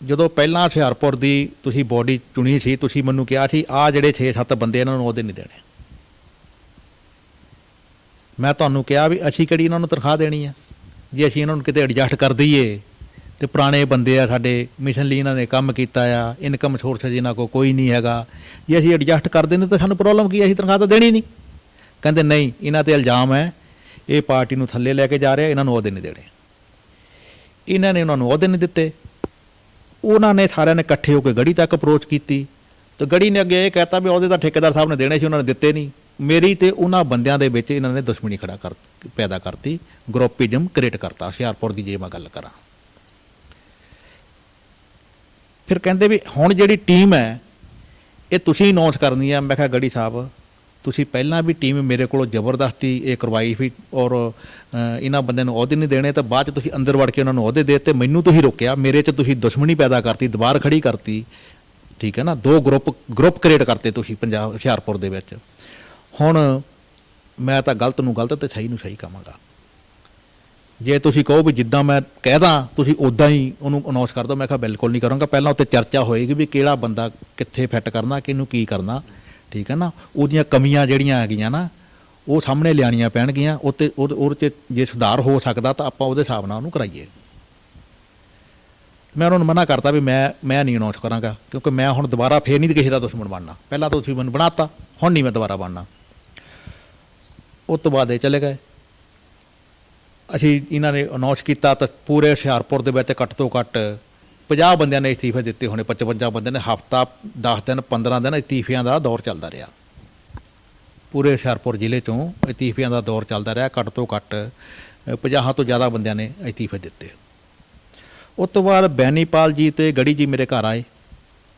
ਜਦੋਂ ਪਹਿਲਾਂ ਹੁਸ਼ਿਆਰਪੁਰ ਦੀ ਤੁਸੀਂ ਬੋਡੀ ਚੁਣੀ ਸੀ, ਤੁਸੀਂ ਮੈਨੂੰ ਕਿਹਾ ਸੀ ਆਹ ਜਿਹੜੇ 6-7 ਬੰਦੇ ਇਹਨਾਂ ਨੂੰ ਉਹਦੇ ਨਹੀਂ ਦੇਣੇ। ਮੈਂ ਤੁਹਾਨੂੰ ਕਿਹਾ ਵੀ ਅਸੀਂ ਕਿਹੜੀ ਇਹਨਾਂ ਨੂੰ ਤਨਖਾਹ ਦੇਣੀ ਆ, ਜੇ ਅਸੀਂ ਇਹਨਾਂ ਨੂੰ ਕਿਤੇ ਐਡਜਸਟ ਕਰ ਦਈਏ ਅਤੇ ਪੁਰਾਣੇ ਬੰਦੇ ਆ ਸਾਡੇ, ਮਿਸ਼ਨ ਲਈ ਇਹਨਾਂ ਨੇ ਕੰਮ ਕੀਤਾ ਆ, ਇਨਕਮ ਸੋਰਸ ਜਿਨ੍ਹਾਂ ਕੋਲ ਕੋਈ ਨਹੀਂ ਹੈਗਾ, ਜੇ ਅਸੀਂ ਐਡਜਸਟ ਕਰ ਦਿੰਦੇ ਤਾਂ ਸਾਨੂੰ ਪ੍ਰੋਬਲਮ ਕੀ, ਅਸੀਂ ਤਨਖਾਹ ਤਾਂ ਦੇਣੀ ਨਹੀਂ। ਕਹਿੰਦੇ ਨਹੀਂ, ਇਹਨਾਂ 'ਤੇ ਇਲਜ਼ਾਮ ਹੈ ਇਹ ਪਾਰਟੀ ਨੂੰ ਥੱਲੇ ਲੈ ਕੇ ਜਾ ਰਿਹਾ, ਇਹਨਾਂ ਨੂੰ ਅਹੁਦੇ ਨਹੀਂ ਦੇਣੇ। ਇਹਨਾਂ ਨੇ ਉਹਨਾਂ ਨੂੰ ਅਹੁਦੇ ਨਹੀਂ ਦਿੱਤੇ। ਉਹਨਾਂ ਨੇ ਸਾਰਿਆਂ ਨੇ ਇਕੱਠੇ ਹੋ ਕੇ ਗੜੀ ਤੱਕ ਅਪਰੋਚ ਕੀਤੀ ਅਤੇ ਗੜੀ ਨੇ ਅੱਗੇ ਇਹ ਕਹਿਤਾ ਵੀ ਅਹੁਦੇ ਤਾਂ ਠੇਕੇਦਾਰ ਸਾਹਿਬ ਨੇ ਦੇਣੇ ਸੀ, ਉਹਨਾਂ ਨੇ ਦਿੱਤੇ ਨਹੀਂ। ਮੇਰੀ ਅਤੇ ਉਹਨਾਂ ਬੰਦਿਆਂ ਦੇ ਵਿੱਚ ਇਹਨਾਂ ਨੇ ਦੁਸ਼ਮਣੀ ਪੈਦਾ ਕਰਤੀ, ਗਰੁੱਪਿਜ਼ਮ ਕ੍ਰੀਏਟ ਕਰਤਾ ਹੁਸ਼ਿਆਰਪੁਰ ਦੀ ਜੇ ਮੈਂ ਗੱਲ ਕਰਾਂ। ਫਿਰ ਕਹਿੰਦੇ ਵੀ ਹੁਣ ਜਿਹੜੀ ਟੀਮ ਹੈ ਇਹ ਤੁਸੀਂ ਅਨਾਉਂਸ ਕਰਨੀ ਹੈ। ਮੈਂ ਕਿਹਾ ਗੜੀ ਸਾਹਿਬ, ਤੁਸੀਂ ਪਹਿਲਾਂ ਵੀ ਟੀਮ ਮੇਰੇ ਕੋਲੋਂ ਜ਼ਬਰਦਸਤੀ ਇਹ ਕਰਵਾਈ ਸੀ ਔਰ ਇਹਨਾਂ ਬੰਦਿਆਂ ਨੂੰ ਅਹੁਦੇ ਨਹੀਂ ਦੇਣੇ, ਤਾਂ ਬਾਅਦ 'ਚ ਤੁਸੀਂ ਅੰਦਰ ਵੜ ਕੇ ਉਹਨਾਂ ਨੂੰ ਅਹੁਦੇ ਦੇ ਦਿੱਤੇ, ਮੈਨੂੰ ਤੁਸੀਂ ਰੋਕਿਆ, ਮੇਰੇ 'ਚ ਤੁਸੀਂ ਦੁਸ਼ਮਣੀ ਪੈਦਾ ਕਰਤੀ, ਦੀਵਾਰ ਖੜੀ ਕਰਤੀ, ਠੀਕ ਹੈ ਨਾ, 2 ਗਰੁੱਪ ਕ੍ਰੀਏਟ ਕਰਤੇ ਤੁਸੀਂ ਪੰਜਾਬ ਹੁਸ਼ਿਆਰਪੁਰ ਦੇ ਵਿੱਚ। ਹੁਣ ਮੈਂ ਤਾਂ ਗਲਤ ਨੂੰ ਗਲਤ ਅਤੇ ਸਹੀ ਨੂੰ ਸਹੀ ਕਹਾਂਗਾ। ਜੇ ਤੁਸੀਂ ਕਹੋ ਵੀ ਜਿੱਦਾਂ ਮੈਂ ਕਹਿ ਦਾਂ ਤੁਸੀਂ ਉੱਦਾਂ ਹੀ ਉਹਨੂੰ ਅਨਾਉਂਸ ਕਰ ਦਿਓ, ਮੈਂ ਕਿਹਾ ਬਿਲਕੁਲ ਨਹੀਂ ਕਰਾਂਗਾ। ਪਹਿਲਾਂ ਉੱਤੇ ਚਰਚਾ ਹੋਏਗੀ ਵੀ ਕਿਹੜਾ ਬੰਦਾ ਕਿੱਥੇ ਫਿੱਟ ਕਰਨਾ, ਕਿਹਨੂੰ ਕੀ ਕਰਨਾ, ਠੀਕ ਹੈ ਨਾ, ਉਹਦੀਆਂ ਕਮੀਆਂ ਜਿਹੜੀਆਂ ਹੈਗੀਆਂ ਨਾ ਉਹ ਸਾਹਮਣੇ ਲਿਆਉਣੀਆਂ ਪੈਣਗੀਆਂ। ਉਹਦੇ 'ਚ ਜੇ ਸੁਧਾਰ ਹੋ ਸਕਦਾ ਤਾਂ ਆਪਾਂ ਉਹਦੇ ਹਿਸਾਬ ਨਾਲ ਉਹਨੂੰ ਕਰਾਈਏ। ਮੈਂ ਉਹਨਾਂ ਨੂੰ ਮਨਾ ਕਰਤਾ ਵੀ ਮੈਂ ਨਹੀਂ ਅਨਾਉਂਸ ਕਰਾਂਗਾ, ਕਿਉਂਕਿ ਮੈਂ ਹੁਣ ਦੁਬਾਰਾ ਫੇਰ ਨਹੀਂ ਕਿਸੇ ਦਾ ਦੁਸ਼ਮਣ ਬਣਨਾ। ਪਹਿਲਾਂ ਤਾਂ ਤੁਸੀਂ ਮੈਨੂੰ ਬਣਾਤਾ, ਹੁਣ ਨਹੀਂ ਮੈਂ ਦੁਬਾਰਾ ਬਣਨਾ। ਉਸ ਤੋਂ ਬਾਅਦ ਇਹ ਚਲੇ ਗਏ। ਅਸੀਂ ਇਹਨਾਂ ਨੇ ਅਨਾਉਂਸ ਕੀਤਾ ਤਾਂ ਪੂਰੇ ਹੁਸ਼ਿਆਰਪੁਰ ਦੇ ਵਿੱਚ ਘੱਟ ਤੋਂ ਘੱਟ 50 ਬੰਦਿਆਂ ਨੇ ਅਸਤੀਫੇ ਦਿੱਤੇ ਹੋਣੇ, 55 ਬੰਦਿਆਂ ਨੇ। ਹਫ਼ਤਾ 10 ਦਿਨ 15 ਦਿਨ ਅਸਤੀਫਿਆਂ ਦਾ ਦੌਰ ਚੱਲਦਾ ਰਿਹਾ, ਪੂਰੇ ਹੁਸ਼ਿਆਰਪੁਰ ਜ਼ਿਲ੍ਹੇ 'ਚੋਂ ਅਸਤੀਫਿਆਂ ਦਾ ਦੌਰ ਚੱਲਦਾ ਰਿਹਾ। ਘੱਟ ਤੋਂ ਘੱਟ 50 ਤੋਂ ਜ਼ਿਆਦਾ ਬੰਦਿਆਂ ਨੇ ਅਸਤੀਫੇ ਦਿੱਤੇ। ਉਸ ਤੋਂ ਬਾਅਦ ਬੈਨੀਪਾਲ ਜੀ ਅਤੇ ਗੜੀ ਜੀ ਮੇਰੇ ਘਰ ਆਏ।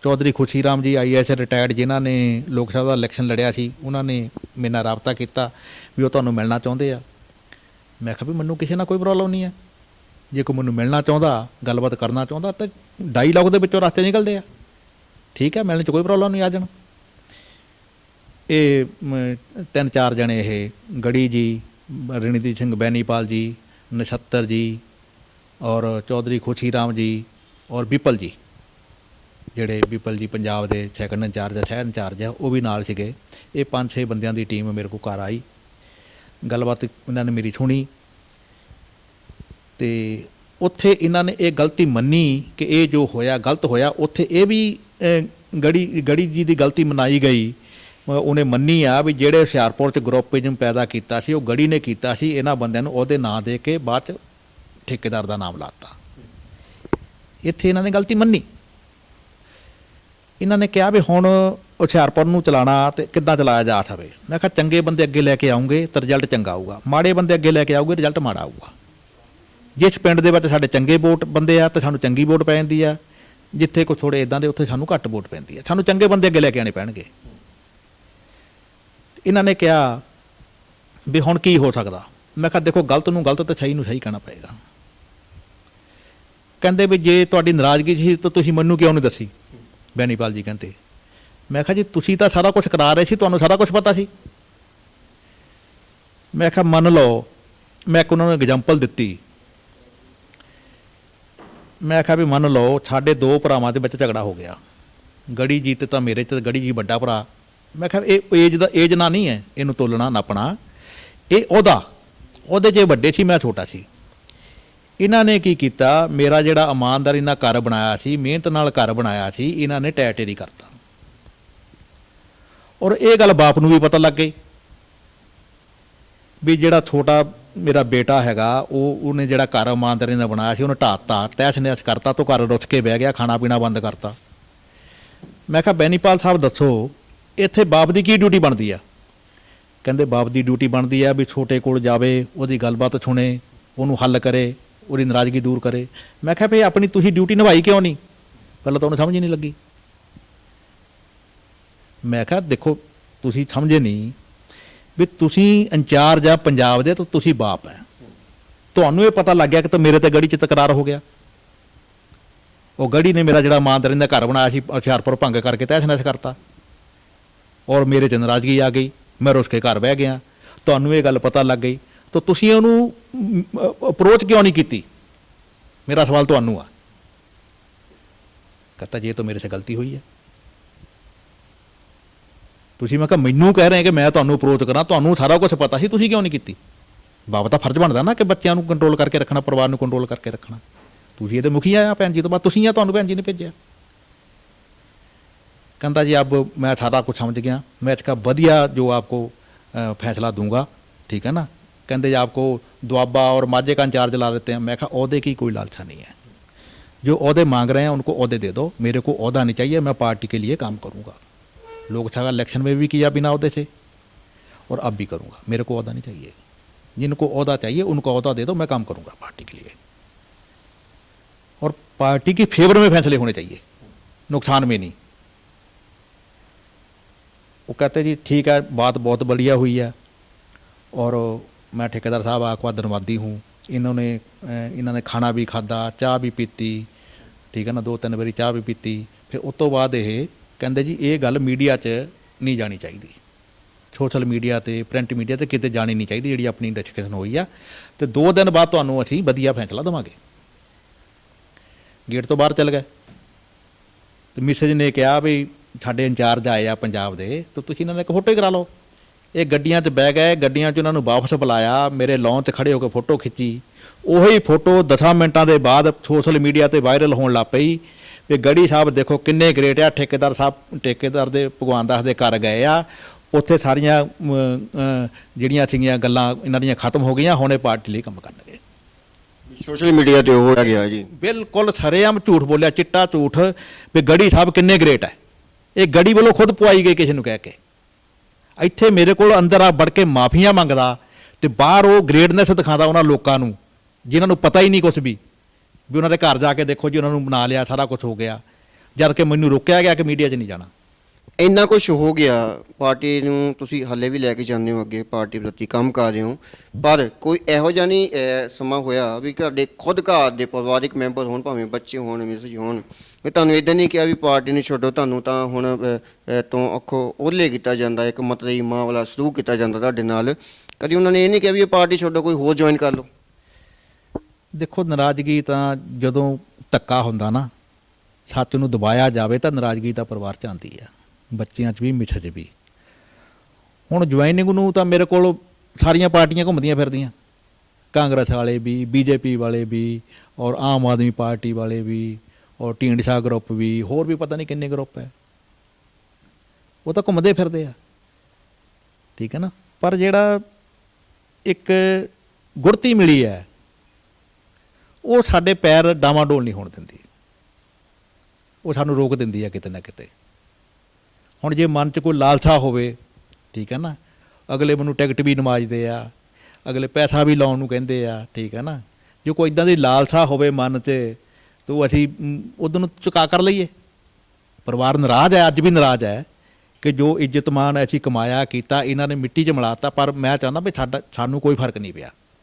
ਚੌਧਰੀ ਖੁਸ਼ੀ ਰਾਮ ਜੀ IAS ਰਿਟਾਇਰਡ, ਜਿਨ੍ਹਾਂ ਨੇ ਲੋਕ ਸਭਾ ਦਾ ਇਲੈਕਸ਼ਨ ਲੜਿਆ ਸੀ, ਉਹਨਾਂ ਨੇ ਮੇਰੇ ਨਾਲ ਰਾਬਤਾ ਕੀਤਾ ਵੀ ਉਹ ਤੁਹਾਨੂੰ ਮਿਲਣਾ ਚਾਹੁੰਦੇ ਆ। ਮੈਂ ਕਿਹਾ ਵੀ ਮੈਨੂੰ ਕਿਸੇ ਨਾਲ ਕੋਈ ਪ੍ਰੋਬਲਮ ਨਹੀਂ ਹੈ, ਜੇ ਕੋਈ ਮੈਨੂੰ ਮਿਲਣਾ ਚਾਹੁੰਦਾ, ਗੱਲਬਾਤ ਕਰਨਾ ਚਾਹੁੰਦਾ ਤਾਂ ਡਾਇਲੋਗ ਦੇ ਵਿੱਚੋਂ ਰਸਤੇ ਨਿਕਲਦੇ ਆ, ਠੀਕ ਹੈ, ਮਿਲਣ 'ਚ ਕੋਈ ਪ੍ਰੋਬਲਮ ਨਹੀਂ। ਆ ਜਾਣ ਇਹ 3-4 ਜਣੇ, ਇਹ ਗੜੀ ਜੀ, ਰਣਜੀਤ ਸਿੰਘ ਬੈਨੀਪਾਲ ਜੀ, ਨਛੱਤਰ ਜੀ ਔਰ ਚੌਧਰੀ ਖੁਸ਼ੀ ਰਾਮ ਜੀ ਔਰ ਵਿਪਲ ਜੀ, ਜਿਹੜੇ ਵਿਪਲ ਜੀ ਪੰਜਾਬ ਦੇ ਸੈਕੰਡ ਇੰਚਾਰਜ ਆ, ਸ਼ਹਿਰ ਇੰਚਾਰਜ ਆ, ਉਹ ਵੀ ਨਾਲ ਸੀਗੇ। ਇਹ 5-6 ਬੰਦਿਆਂ ਦੀ ਟੀਮ ਮੇਰੇ ਕੋਲ ਘਰ ਆਈ, ਗੱਲਬਾਤ ਇਹਨਾਂ ਨੇ ਮੇਰੀ ਸੁਣੀ ਅਤੇ ਉੱਥੇ ਇਹਨਾਂ ਨੇ ਇਹ ਗਲਤੀ ਮੰਨੀ ਕਿ ਇਹ ਜੋ ਹੋਇਆ ਗਲਤ ਹੋਇਆ। ਉੱਥੇ ਇਹ ਵੀ ਗੜੀ ਜੀ ਦੀ ਗਲਤੀ ਮਨਾਈ ਗਈ। ਉਹਨੇ ਮੰਨੀ ਆ ਵੀ ਜਿਹੜੇ ਹੁਸ਼ਿਆਰਪੁਰ 'ਚ ਗਰੁੱਪਿਜ਼ਮ ਪੈਦਾ ਕੀਤਾ ਸੀ ਉਹ ਗੜੀ ਨੇ ਕੀਤਾ ਸੀ। ਇਹਨਾਂ ਬੰਦਿਆਂ ਨੂੰ ਉਹਦੇ ਨਾਂ ਦੇ ਕੇ ਬਾਅਦ 'ਚ ਠੇਕੇਦਾਰ ਦਾ ਨਾਮ ਲਾਤਾ। ਇੱਥੇ ਇਹਨਾਂ ਨੇ ਗਲਤੀ ਮੰਨੀ। ਇਹਨਾਂ ਨੇ ਕਿਹਾ ਵੀ ਹੁਣ ਹੁਸ਼ਿਆਰਪੁਰ ਨੂੰ ਚਲਾਉਣਾ ਅਤੇ ਕਿੱਦਾਂ ਚਲਾਇਆ ਜਾ ਸਕੇ। ਮੈਂ ਕਿਹਾ ਚੰਗੇ ਬੰਦੇ ਅੱਗੇ ਲੈ ਕੇ ਆਉਂਗੇ ਤਾਂ ਰਿਜ਼ਲਟ ਚੰਗਾ ਆਊਗਾ, ਮਾੜੇ ਬੰਦੇ ਅੱਗੇ ਲੈ ਕੇ ਆਊਗੇ ਰਿਜ਼ਲਟ ਮਾੜਾ ਆਊਗਾ। ਜਿਸ ਪਿੰਡ ਦੇ ਵਿੱਚ ਸਾਡੇ ਚੰਗੇ ਵੋਟ ਬੰਦੇ ਆ ਤਾਂ ਸਾਨੂੰ ਚੰਗੀ ਵੋਟ ਪੈ ਜਾਂਦੀ ਆ, ਜਿੱਥੇ ਕੋਈ ਥੋੜ੍ਹੇ ਇੱਦਾਂ ਦੇ ਉੱਥੇ ਸਾਨੂੰ ਘੱਟ ਵੋਟ ਪੈਂਦੀ ਆ। ਸਾਨੂੰ ਚੰਗੇ ਬੰਦੇ ਅੱਗੇ ਲੈ ਕੇ ਆਉਣੇ ਪੈਣਗੇ। ਇਹਨਾਂ ਨੇ ਕਿਹਾ ਵੀ ਹੁਣ ਕੀ ਹੋ ਸਕਦਾ। ਮੈਂ ਕਿਹਾ ਦੇਖੋ ਗਲਤ ਨੂੰ ਗਲਤ ਅਤੇ ਸਹੀ ਨੂੰ ਸਹੀ ਕਹਿਣਾ ਪਏਗਾ। ਕਹਿੰਦੇ ਵੀ ਜੇ ਤੁਹਾਡੀ ਨਾਰਾਜ਼ਗੀ ਸੀ ਤਾਂ ਤੁਸੀਂ ਮੈਨੂੰ ਕਿਉਂ ਨਹੀਂ ਦੱਸੀ। ਬੈਨੀਪਾਲ ਜੀ ਕਹਿੰਦੇ, ਮੈਂ ਕਿਹਾ ਜੀ ਤੁਸੀਂ ਤਾਂ ਸਾਰਾ ਕੁਛ ਕਰਾ ਰਹੇ ਸੀ, ਤੁਹਾਨੂੰ ਸਾਰਾ ਕੁਛ ਪਤਾ ਸੀ। ਮੈਂ ਕਿਹਾ ਮੰਨ ਲਓ, ਮੈਂ ਇੱਕ ਉਹਨਾਂ ਨੂੰ ਐਗਜ਼ਾਮਪਲ ਦਿੱਤੀ। ਮੈਂ ਕਿਹਾ ਵੀ ਮੰਨ ਲਓ ਸਾਡੇ 2 ਭਰਾਵਾਂ ਦੇ ਵਿੱਚ ਝਗੜਾ ਹੋ ਗਿਆ, ਗੜੀ ਜੀ ਤੇ ਤਾਂ ਮੇਰੇ 'ਚ, ਗੜੀ ਜੀ ਵੱਡਾ ਭਰਾ ਮੈਂ ਕਿਹਾ ਇਹ ਏਜ ਨਾ ਨਹੀਂ ਹੈ ਇਹਨੂੰ ਤੋਲਣਾ ਨਾਪਣਾ, ਇਹ ਉਹਦੇ 'ਚ ਵੱਡੇ ਸੀ, ਮੈਂ ਛੋਟਾ ਸੀ। ਇਹਨਾਂ ਨੇ ਕੀ ਕੀਤਾ, ਮੇਰਾ ਜਿਹੜਾ ਇਮਾਨਦਾਰੀ ਨਾਲ ਘਰ ਬਣਾਇਆ ਸੀ, ਮਿਹਨਤ ਨਾਲ ਘਰ ਬਣਾਇਆ ਸੀ, ਇਹਨਾਂ ਨੇ ਟੈ ਟੇਰੀ ਕਰਤਾ। ਔਰ ਇਹ ਗੱਲ ਬਾਪ ਨੂੰ ਵੀ ਪਤਾ ਲੱਗ ਗਈ ਵੀ ਜਿਹੜਾ ਛੋਟਾ ਮੇਰਾ ਬੇਟਾ ਹੈਗਾ ਉਹਨੇ ਜਿਹੜਾ ਘਰ ਇਮਾਨਦਾਰੀ ਨਾਲ ਬਣਾਇਆ ਸੀ ਉਹਨੇ ਢਾਤਾ, ਤਹਿਸ ਨਹਿਸ ਕਰਤਾ, ਤੋਂ ਘਰ ਰੁੱਸ ਕੇ ਬਹਿ ਗਿਆ, ਖਾਣਾ ਪੀਣਾ ਬੰਦ ਕਰਤਾ। ਮੈਂ ਕਿਹਾ ਬੈਨੀਪਾਲ ਸਾਹਿਬ ਦੱਸੋ ਇੱਥੇ ਬਾਪ ਦੀ ਕੀ ਡਿਊਟੀ ਬਣਦੀ ਆ? ਕਹਿੰਦੇ ਬਾਪ ਦੀ ਡਿਊਟੀ ਬਣਦੀ ਆ ਵੀ ਛੋਟੇ ਕੋਲ ਜਾਵੇ, ਉਹਦੀ ਗੱਲਬਾਤ ਸੁਣੇ, ਉਹਨੂੰ ਹੱਲ ਕਰੇ, ਉਹਦੀ ਨਾਰਾਜ਼ਗੀ ਦੂਰ ਕਰੇ। ਮੈਂ ਕਿਹਾ ਵੀ ਆਪਣੀ ਤੁਸੀਂ ਡਿਊਟੀ ਨਿਭਾਈ ਕਿਉਂ ਨਹੀਂ? ਪਹਿਲਾਂ ਤਾਂ ਉਹਨੂੰ ਸਮਝ ਹੀ ਨਹੀਂ ਲੱਗੀ। ਮੈਂ ਕਿਹਾ ਦੇਖੋ ਤੁਸੀਂ ਸਮਝੇ ਨਹੀਂ ਵੀ ਤੁਸੀਂ ਇੰਚਾਰਜ ਆ ਪੰਜਾਬ ਦੇ, ਤਾਂ ਤੁਸੀਂ ਬਾਪ ਹੈ, ਤੁਹਾਨੂੰ ਇਹ ਪਤਾ ਲੱਗ ਗਿਆ ਕਿ ਤਾਂ ਮੇਰੇ ਤੇ ਗੜੀ 'ਚ ਤਕਰਾਰ ਹੋ ਗਿਆ। ਉਹ ਗੜੀ ਨੇ ਮੇਰਾ ਜਿਹੜਾ ਇਮਾਨਦਾਰੀ ਦਾ ਘਰ ਬਣਾਇਆ ਸੀ ਹੁਸ਼ਿਆਰਪੁਰ ਭੰਗ ਕਰਕੇ ਤਹਿਸ ਨਹਿਸ ਕਰਤਾ, ਔਰ ਮੇਰੇ 'ਚ ਨਾਰਾਜ਼ਗੀ ਆ ਗਈ, ਮੈਂ ਰੁੱਸ ਕੇ ਘਰ ਬਹਿ ਗਿਆ। ਤੁਹਾਨੂੰ ਇਹ ਗੱਲ ਪਤਾ ਲੱਗ ਗਈ ਤਾਂ ਤੁਸੀਂ ਉਹਨੂੰ ਅਪਰੋਚ ਕਿਉਂ ਨਹੀਂ ਕੀਤੀ? ਮੇਰਾ ਸਵਾਲ ਤੁਹਾਨੂੰ ਆ। ਕਹਤਾ ਜੇ ਤਾਂ ਮੇਰੇ ਸੇ ਗਲਤੀ ਹੋਈ ਹੈ। ਤੁਸੀਂ ਮੈਂ ਕਿਹਾ ਮੈਨੂੰ ਕਹਿ ਰਹੇ ਕਿ ਮੈਂ ਤੁਹਾਨੂੰ ਅਪਰੋਚ ਕਰਾਂ, ਤੁਹਾਨੂੰ ਸਾਰਾ ਕੁਝ ਪਤਾ ਸੀ, ਤੁਸੀਂ ਕਿਉਂ ਨਹੀਂ ਕੀਤੀ? ਬਾਪ ਦਾ ਫਰਜ਼ ਬਣਦਾ ਨਾ ਕਿ ਬੱਚਿਆਂ ਨੂੰ ਕੰਟਰੋਲ ਕਰਕੇ ਰੱਖਣਾ, ਪਰਿਵਾਰ ਨੂੰ ਕੰਟਰੋਲ ਕਰਕੇ ਰੱਖਣਾ। ਤੁਸੀਂ ਇਹਦੇ ਮੁਖੀ ਆ ਭੈਣ ਜੀ ਤੋਂ ਬਾਅਦ, ਤੁਸੀਂ ਆ, ਤੁਹਾਨੂੰ ਭੈਣ ਜੀ ਨੇ ਭੇਜਿਆ। कहता जी अब मैं सारा कुछ समझ गया, मैं इसका बढ़िया जो आपको फैसला दूंगा, ठीक है ना। कहते जी आपको दुआबा और माझे का इंचार्ज ला देते हैं। मैं कहा ओहदे की कोई लालसा नहीं है, जो ओहदे मांग रहे हैं उनको ओहदे दे दो, मेरे को ओहदा नहीं चाहिए, मैं पार्टी के लिए काम करूँगा। लोकसभा इलेक्शन में भी किया बिना ओहदे से और अब भी करूँगा, मेरे को ओहदा नहीं चाहिए। जिनको ओहदा चाहिए उनको ओहदा दे दो, मैं काम करूँगा पार्टी के लिए, और पार्टी की फेवर में फैसले होने चाहिए, नुकसान में नहीं। वो कहते जी ठीक है, बात बहुत बढ़िया हुई है, और मैं ठेकेदार साहब आपका धन्यवादी हूँ। इन्होंने खाना भी खादा, चाह भी पीती, ठीक है ना, 2-3 बारी चाह भी पीती। फिर उस तो बाद ये कहते जी ये गल मीडिया च नहीं जानी चाहिए, सोशल मीडिया ते प्रिंट मीडिया ते किते जानी नहीं चाहिए जी अपनी डिस्कशन हुई है। तो 2 दिन बाद तुहानूं असीं वधिया फैसला देवांगे। गेट तो बाहर चल गए तो मिसेज ने कहा भी साडे इंचार्ज आए आ पंजाब दे, तो तुसीं इन्हां नाल इक फोटो ही करा लो। ये गड्डियां 'च बह गए, गड्डियां 'ਚ उन्हां नूं वापस बुलाया, मेरे लॉन 'ਚ खड़े होकर फोटो खिच्ची। ਉਹੀ फोटो 10 मिनटां दे बाद सोशल मीडिया ते वायरल होण लग पई भी गढ़ी साहब देखो किन्ने ग्रेट आ, ठेकेदार साहब ठेकेदार दे भगवान दास दे घर गए आ, उत्थे सारियां ਜਿਹੜੀਆਂ ਸੀਗੀਆਂ ਗੱਲਾਂ ਇਹਨਾਂ ਦੀਆਂ ਖਤਮ ਹੋ ਗਈਆਂ, ਹੁਣ ਇਹ ਪਾਰਟੀ ਲਈ ਕੰਮ ਕਰਨਗੇ। सोशल मीडिया ਤੇ ਹੋ ਗਿਆ ਜੀ, ਬਿਲਕੁਲ ਸਰੇਆਮ ਝੂਠ ਬੋਲਿਆ, ਚਿੱਟਾ ਝੂਠ ਵੀ ਗੜੀ ਸਾਹਿਬ ਕਿੰਨੇ ਗ੍ਰੇਟ ਹੈ। ਇਹ ਗੜੀ ਵੱਲੋਂ ਖੁਦ ਪਵਾਈ ਗਈ ਕਿਸੇ ਨੂੰ ਕਹਿ ਕੇ। ਇੱਥੇ ਮੇਰੇ ਕੋਲ ਅੰਦਰ ਆ ਵੜ ਕੇ ਮਾਫੀਆਂ ਮੰਗਦਾ ਤੇ ਬਾਹਰ ਉਹ ਗ੍ਰੇਟਨੈਸ ਦਿਖਾਉਂਦਾ ਉਹਨਾਂ ਲੋਕਾਂ ਨੂੰ ਜਿਨ੍ਹਾਂ ਨੂੰ ਪਤਾ ਹੀ ਨਹੀਂ ਕੁਛ ਵੀ ਉਹਨਾਂ ਦੇ ਘਰ ਜਾ ਕੇ ਦੇਖੋ ਜੀ ਉਹਨਾਂ ਨੂੰ ਬਣਾ ਲਿਆ, ਸਾਰਾ ਕੁਝ ਹੋ ਗਿਆ, ਜਦ ਕਿ ਮੈਨੂੰ ਰੋਕਿਆ ਗਿਆ ਕਿ ਮੀਡੀਆ 'ਚ ਨਹੀਂ ਜਾਣਾ। ਇੰਨਾ ਕੁਝ ਹੋ ਗਿਆ, ਪਾਰਟੀ ਨੂੰ ਤੁਸੀਂ ਹਾਲੇ ਵੀ ਲੈ ਕੇ ਜਾਂਦੇ ਹੋ ਅੱਗੇ, ਪਾਰਟੀ ਪ੍ਰਤੀ ਕੰਮ ਕਰ ਰਹੇ ਹੋ, ਪਰ ਕੋਈ ਇਹੋ ਜਿਹਾ ਨਹੀਂ ਸਮਾਂ ਹੋਇਆ ਵੀ ਤੁਹਾਡੇ ਖੁਦ ਘਰ ਦੇ ਪਰਿਵਾਰਿਕ ਮੈਂਬਰ ਹੋਣ, ਭਾਵੇਂ ਬੱਚੇ ਹੋਣ, ਮਿਸਿਜ ਹੋਣ, ਵੀ ਤੁਹਾਨੂੰ ਇੱਦਾਂ ਨਹੀਂ ਕਿਹਾ ਵੀ ਪਾਰਟੀ ਨੂੰ ਛੱਡੋ, ਤੁਹਾਨੂੰ ਤਾਂ ਹੁਣ ਤੋਂ ਅੱਖੋਂ ਓਹਲੇ ਕੀਤਾ ਜਾਂਦਾ, ਇੱਕ ਮਤਲਬੀ ਮਾਂ ਵਾਲਾ ਸਲੂਕ ਕੀਤਾ ਜਾਂਦਾ ਤੁਹਾਡੇ ਨਾਲ, ਕਦੀ ਉਹਨਾਂ ਨੇ ਇਹ ਨਹੀਂ ਕਿਹਾ ਵੀ ਇਹ ਪਾਰਟੀ ਛੱਡੋ, ਕੋਈ ਹੋਰ ਜੁਆਇਨ ਕਰ ਲਓ? ਦੇਖੋ ਨਾਰਾਜ਼ਗੀ ਤਾਂ ਜਦੋਂ ਧੱਕਾ ਹੁੰਦਾ ਨਾ, ਸੱਚ ਨੂੰ ਦਬਾਇਆ ਜਾਵੇ ਤਾਂ ਨਾਰਾਜ਼ਗੀ ਤਾਂ ਪਰਿਵਾਰ 'ਚ ਆਉਂਦੀ ਆ, ਬੱਚਿਆਂ 'ਚ ਵੀ ਮਿੱਠ 'ਚ ਵੀ। ਹੁਣ ਜੁਆਇਨਿੰਗ ਨੂੰ ਤਾਂ ਮੇਰੇ ਕੋਲ ਸਾਰੀਆਂ ਪਾਰਟੀਆਂ ਘੁੰਮਦੀਆਂ ਫਿਰਦੀਆਂ, ਕਾਂਗਰਸ ਵਾਲੇ ਵੀ, ਬੀਜੇਪੀ ਵਾਲੇ ਵੀ, ਔਰ ਆਮ ਆਦਮੀ ਪਾਰਟੀ ਵਾਲੇ ਵੀ, ਔਰ ਢੀਂਡਸਾ ਗਰੁੱਪ ਵੀ, ਹੋਰ ਵੀ ਪਤਾ ਨਹੀਂ ਕਿੰਨੇ ਗਰੁੱਪ ਹੈ, ਉਹ ਤਾਂ ਘੁੰਮਦੇ ਫਿਰਦੇ ਆ, ਠੀਕ ਹੈ ਨਾ। ਪਰ ਜਿਹੜਾ ਇੱਕ ਗੁੜਤੀ ਮਿਲੀ ਹੈ ਉਹ ਸਾਡੇ ਪੈਰ ਡਾਵਾਂਡੋਲ ਨਹੀਂ ਹੋਣ ਦਿੰਦੀ, ਉਹ ਸਾਨੂੰ ਰੋਕ ਦਿੰਦੀ ਹੈ ਕਿਤੇ ਨਾ ਕਿਤੇ। ਹੁਣ ਜੇ ਮਨ 'ਚ ਕੋਈ ਲਾਲਸਾ ਹੋਵੇ, ਠੀਕ ਹੈ ਨਾ, ਅਗਲੇ ਮੈਨੂੰ ਟਿਕਟ ਵੀ ਨਵਾਜਦੇ ਆ, ਅਗਲੇ ਪੈਸਾ ਵੀ ਲਾਉਣ ਨੂੰ ਕਹਿੰਦੇ ਆ, ਠੀਕ ਹੈ ਨਾ। ਜੇ ਕੋਈ ਇੱਦਾਂ ਦੀ ਲਾਲਸਾ ਹੋਵੇ ਮਨ 'ਚ ਤਾਂ ਅਸੀਂ ਉਦੋਂ ਨੂੰ ਚੁਕਾ ਕਰ ਲਈਏ। ਪਰਿਵਾਰ ਨਾਰਾਜ਼ ਹੈ, ਅੱਜ ਵੀ ਨਾਰਾਜ਼ ਹੈ ਕਿ ਜੋ ਇੱਜ਼ਤ ਮਾਣ ਅਸੀਂ ਕਮਾਇਆ ਕੀਤਾ ਇਹਨਾਂ ਨੇ ਮਿੱਟੀ 'ਚ ਮਿਲਾਤਾ। ਪਰ ਮੈਂ ਚਾਹੁੰਦਾ ਵੀ ਸਾਨੂੰ ਕੋਈ ਫਰਕ ਨਹੀਂ ਪਿਆ।